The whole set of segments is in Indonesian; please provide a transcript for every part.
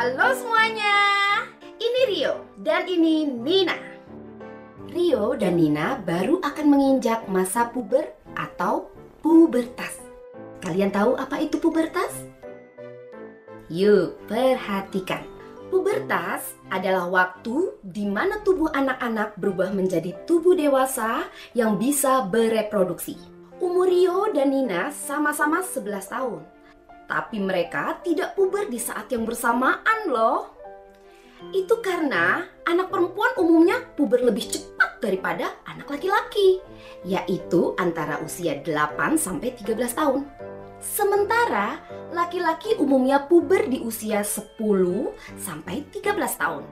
Halo semuanya, ini Rio dan ini Nina. Rio dan Nina baru akan menginjak masa puber atau pubertas. Kalian tahu apa itu pubertas? Yuk, perhatikan. Pubertas adalah waktu di mana tubuh anak-anak berubah menjadi tubuh dewasa yang bisa bereproduksi. Umur Rio dan Nina sama-sama 11 tahun. Tapi mereka tidak puber di saat yang bersamaan loh. Itu karena anak perempuan umumnya puber lebih cepat daripada anak laki-laki, yaitu antara usia 8 sampai 13 tahun. Sementara laki-laki umumnya puber di usia 10 sampai 13 tahun.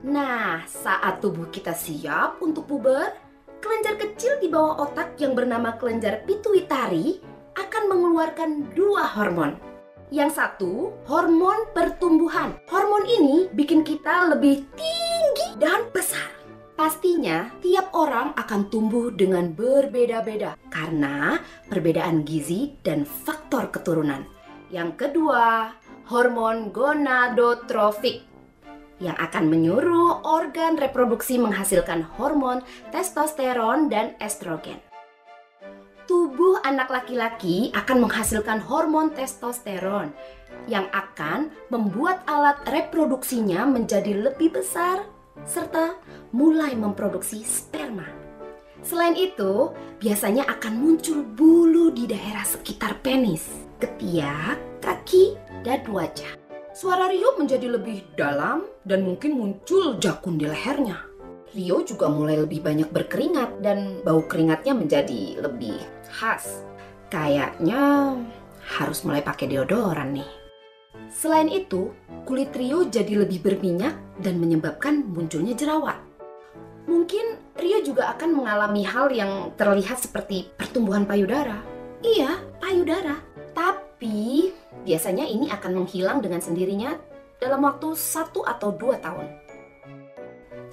Nah, saat tubuh kita siap untuk puber, kelenjar kecil di bawah otak yang bernama kelenjar pituitari akan mengeluarkan dua hormon. Yang satu, hormon pertumbuhan. Hormon ini bikin kita lebih tinggi dan besar. Pastinya, tiap orang akan tumbuh dengan berbeda-beda karena perbedaan gizi dan faktor keturunan. Yang kedua, hormon gonadotrofik yang akan menyuruh organ reproduksi menghasilkan hormon testosteron dan estrogen. Tubuh anak laki-laki akan menghasilkan hormon testosteron yang akan membuat alat reproduksinya menjadi lebih besar serta mulai memproduksi sperma. Selain itu, biasanya akan muncul bulu di daerah sekitar penis, ketiak, kaki, dan wajah. Suara Rio menjadi lebih dalam dan mungkin muncul jakun di lehernya. Rio juga mulai lebih banyak berkeringat dan bau keringatnya menjadi lebih khas. Kayaknya harus mulai pakai deodoran nih. Selain itu, kulit Rio jadi lebih berminyak dan menyebabkan munculnya jerawat. Mungkin Rio juga akan mengalami hal yang terlihat seperti pertumbuhan payudara. Iya, payudara. Tapi biasanya ini akan menghilang dengan sendirinya dalam waktu 1 atau 2 tahun.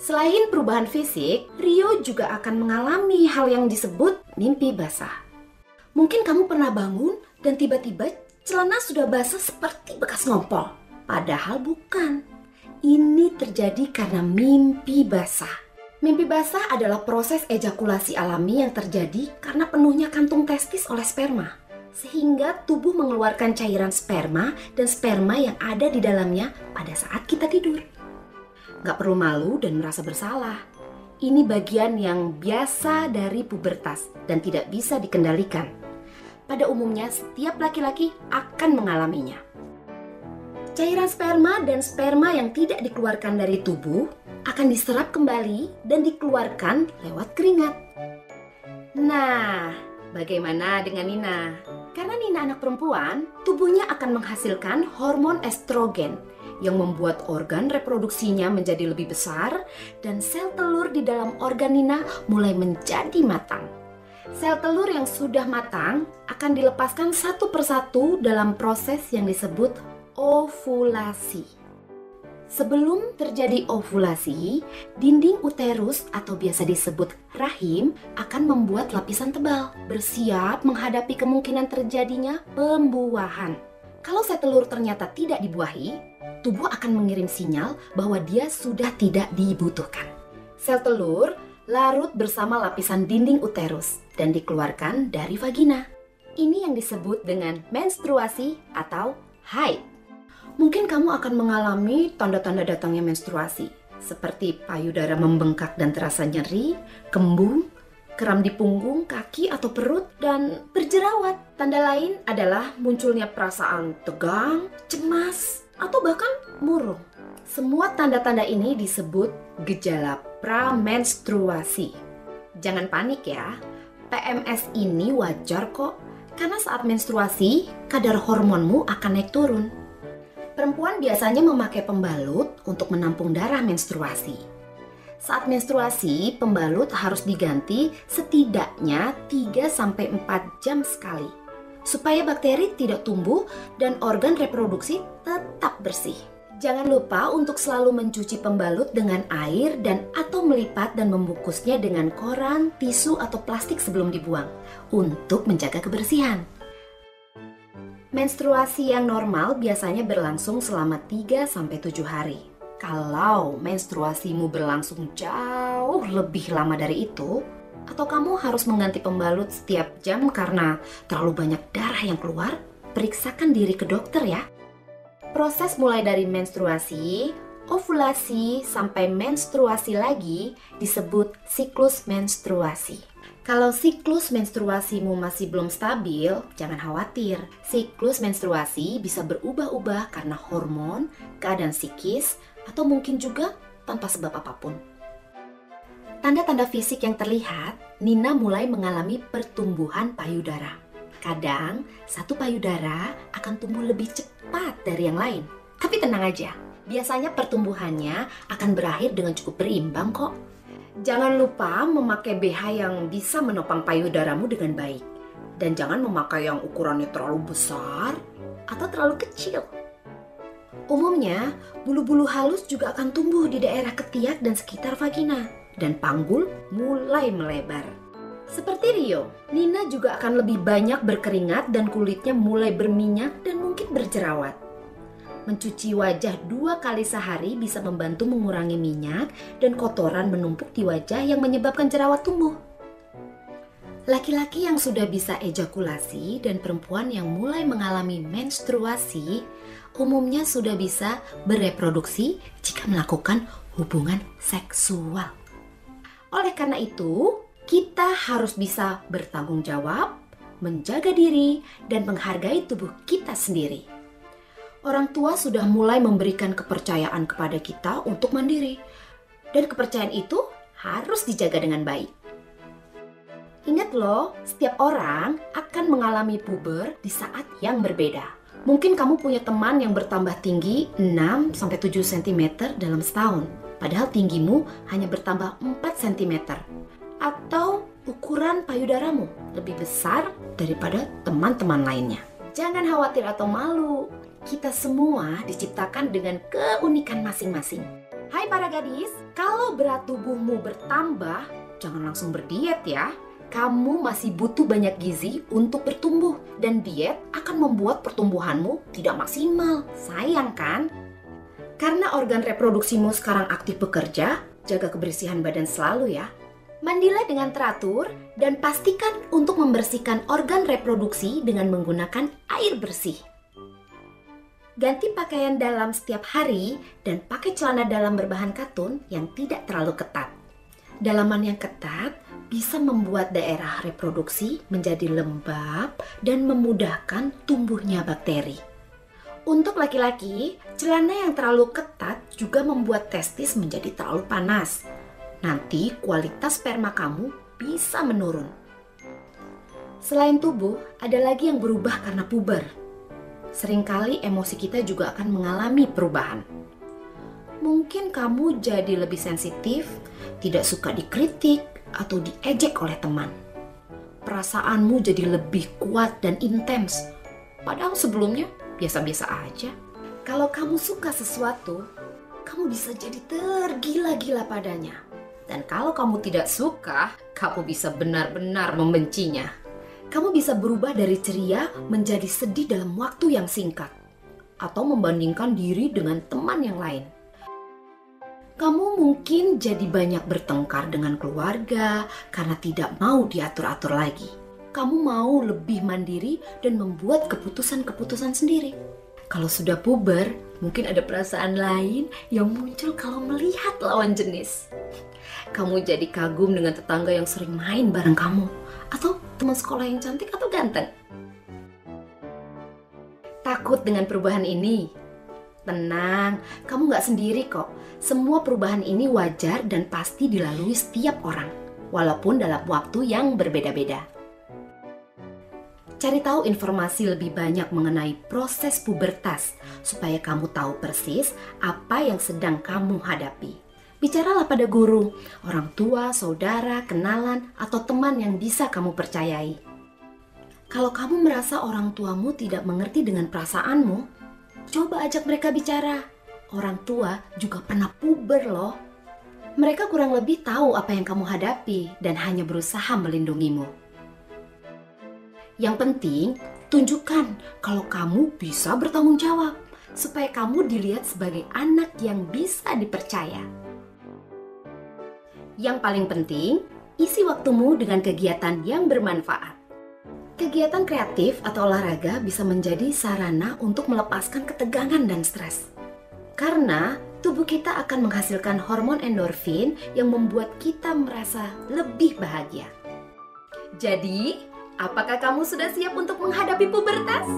Selain perubahan fisik, Rio juga akan mengalami hal yang disebut mimpi basah. Mungkin kamu pernah bangun dan tiba-tiba celana sudah basah seperti bekas ngompol. Padahal bukan. Ini terjadi karena mimpi basah. Mimpi basah adalah proses ejakulasi alami yang terjadi karena penuhnya kantung testis oleh sperma, sehingga tubuh mengeluarkan cairan sperma dan sperma yang ada di dalamnya pada saat kita tidur. Gak perlu malu dan merasa bersalah. Ini bagian yang biasa dari pubertas dan tidak bisa dikendalikan. Pada umumnya setiap laki-laki akan mengalaminya. Cairan sperma dan sperma yang tidak dikeluarkan dari tubuh akan diserap kembali dan dikeluarkan lewat keringat. Nah, bagaimana dengan Nina? Karena Nina anak perempuan, tubuhnya akan menghasilkan hormon estrogen yang membuat organ reproduksinya menjadi lebih besar dan sel telur di dalam organ Nina mulai menjadi matang. Sel telur yang sudah matang akan dilepaskan satu persatu dalam proses yang disebut ovulasi. Sebelum terjadi ovulasi, dinding uterus atau biasa disebut rahim akan membuat lapisan tebal, bersiap menghadapi kemungkinan terjadinya pembuahan. Kalau sel telur ternyata tidak dibuahi, tubuh akan mengirim sinyal bahwa dia sudah tidak dibutuhkan. Sel telur larut bersama lapisan dinding uterus dan dikeluarkan dari vagina. Ini yang disebut dengan menstruasi atau haid. Mungkin kamu akan mengalami tanda-tanda datangnya menstruasi, seperti payudara membengkak dan terasa nyeri, kembung, kram di punggung, kaki atau perut, dan berjerawat. Tanda lain adalah munculnya perasaan tegang, cemas, atau bahkan murung. Semua tanda-tanda ini disebut gejala pramenstruasi. Jangan panik ya, PMS ini wajar kok, karena saat menstruasi, kadar hormonmu akan naik turun. Perempuan biasanya memakai pembalut untuk menampung darah menstruasi. Saat menstruasi, pembalut harus diganti setidaknya 3-4 jam sekali, supaya bakteri tidak tumbuh dan organ reproduksi tetap bersih. Jangan lupa untuk selalu mencuci pembalut dengan air dan atau melipat dan membungkusnya dengan koran, tisu, atau plastik sebelum dibuang untuk menjaga kebersihan. Menstruasi yang normal biasanya berlangsung selama 3-7 hari. Kalau menstruasimu berlangsung jauh lebih lama dari itu, atau kamu harus mengganti pembalut setiap jam karena terlalu banyak darah yang keluar, periksakan diri ke dokter ya. Proses mulai dari menstruasi, ovulasi, sampai menstruasi lagi disebut siklus menstruasi. Kalau siklus menstruasimu masih belum stabil, jangan khawatir. Siklus menstruasi bisa berubah-ubah karena hormon, keadaan psikis, atau mungkin juga tanpa sebab apapun. Tanda-tanda fisik yang terlihat, Nina mulai mengalami pertumbuhan payudara. Kadang, satu payudara akan tumbuh lebih cepat dari yang lain. Tapi tenang aja, biasanya pertumbuhannya akan berakhir dengan cukup berimbang kok. Jangan lupa memakai BH yang bisa menopang payudaramu dengan baik. Dan jangan memakai yang ukurannya terlalu besar atau terlalu kecil. Umumnya, bulu-bulu halus juga akan tumbuh di daerah ketiak dan sekitar vagina. Dan panggul mulai melebar. Seperti Rio, Nina juga akan lebih banyak berkeringat dan kulitnya mulai berminyak dan mungkin berjerawat. Mencuci wajah 2 kali sehari bisa membantu mengurangi minyak dan kotoran menumpuk di wajah yang menyebabkan jerawat tumbuh. Laki-laki yang sudah bisa ejakulasi dan perempuan yang mulai mengalami menstruasi umumnya sudah bisa bereproduksi jika melakukan hubungan seksual. Oleh karena itu, kita harus bisa bertanggung jawab, menjaga diri, dan menghargai tubuh kita sendiri. Orang tua sudah mulai memberikan kepercayaan kepada kita untuk mandiri. Dan kepercayaan itu harus dijaga dengan baik. Ingat loh, setiap orang akan mengalami puber di saat yang berbeda. Mungkin kamu punya teman yang bertambah tinggi 6-7 cm dalam setahun. Padahal tinggimu hanya bertambah 4 cm. Atau ukuran payudaramu lebih besar daripada teman-teman lainnya. Jangan khawatir atau malu. Kita semua diciptakan dengan keunikan masing-masing. Hai para gadis, kalau berat tubuhmu bertambah, jangan langsung berdiet ya. Kamu masih butuh banyak gizi untuk bertumbuh. Dan diet akan membuat pertumbuhanmu tidak maksimal. Sayang kan? Karena organ reproduksimu sekarang aktif bekerja, jaga kebersihan badan selalu ya. Mandilah dengan teratur dan pastikan untuk membersihkan organ reproduksi dengan menggunakan air bersih. Ganti pakaian dalam setiap hari dan pakai celana dalam berbahan katun yang tidak terlalu ketat. Dalaman yang ketat bisa membuat daerah reproduksi menjadi lembab dan memudahkan tumbuhnya bakteri. Untuk laki-laki, celana yang terlalu ketat juga membuat testis menjadi terlalu panas. Nanti kualitas sperma kamu bisa menurun. Selain tubuh, ada lagi yang berubah karena puber. Seringkali emosi kita juga akan mengalami perubahan. Mungkin kamu jadi lebih sensitif, tidak suka dikritik, atau diejek oleh teman. Perasaanmu jadi lebih kuat dan intens, padahal sebelumnya biasa-biasa aja. Kalau kamu suka sesuatu, kamu bisa jadi tergila-gila padanya. Dan kalau kamu tidak suka, kamu bisa benar-benar membencinya. Kamu bisa berubah dari ceria menjadi sedih dalam waktu yang singkat. Atau membandingkan diri dengan teman yang lain. Kamu mungkin jadi banyak bertengkar dengan keluarga karena tidak mau diatur-atur lagi. Kamu mau lebih mandiri dan membuat keputusan-keputusan sendiri. Kalau sudah puber, mungkin ada perasaan lain yang muncul kalau melihat lawan jenis. Kamu jadi kagum dengan tetangga yang sering main bareng kamu. Atau teman sekolah yang cantik atau ganteng. Takut dengan perubahan ini? Tenang, kamu gak sendiri kok. Semua perubahan ini wajar dan pasti dilalui setiap orang. Walaupun dalam waktu yang berbeda-beda. Cari tahu informasi lebih banyak mengenai proses pubertas. Supaya kamu tahu persis apa yang sedang kamu hadapi. Bicaralah pada guru, orang tua, saudara, kenalan, atau teman yang bisa kamu percayai. Kalau kamu merasa orang tuamu tidak mengerti dengan perasaanmu, coba ajak mereka bicara. Orang tua juga pernah puber loh. Mereka kurang lebih tahu apa yang kamu hadapi dan hanya berusaha melindungimu. Yang penting, Tunjukkan kalau kamu bisa bertanggung jawab, supaya kamu dilihat sebagai anak yang bisa dipercaya. Yang paling penting, isi waktumu dengan kegiatan yang bermanfaat. Kegiatan kreatif atau olahraga bisa menjadi sarana untuk melepaskan ketegangan dan stres. Karena tubuh kita akan menghasilkan hormon endorfin yang membuat kita merasa lebih bahagia. Jadi, apakah kamu sudah siap untuk menghadapi pubertas?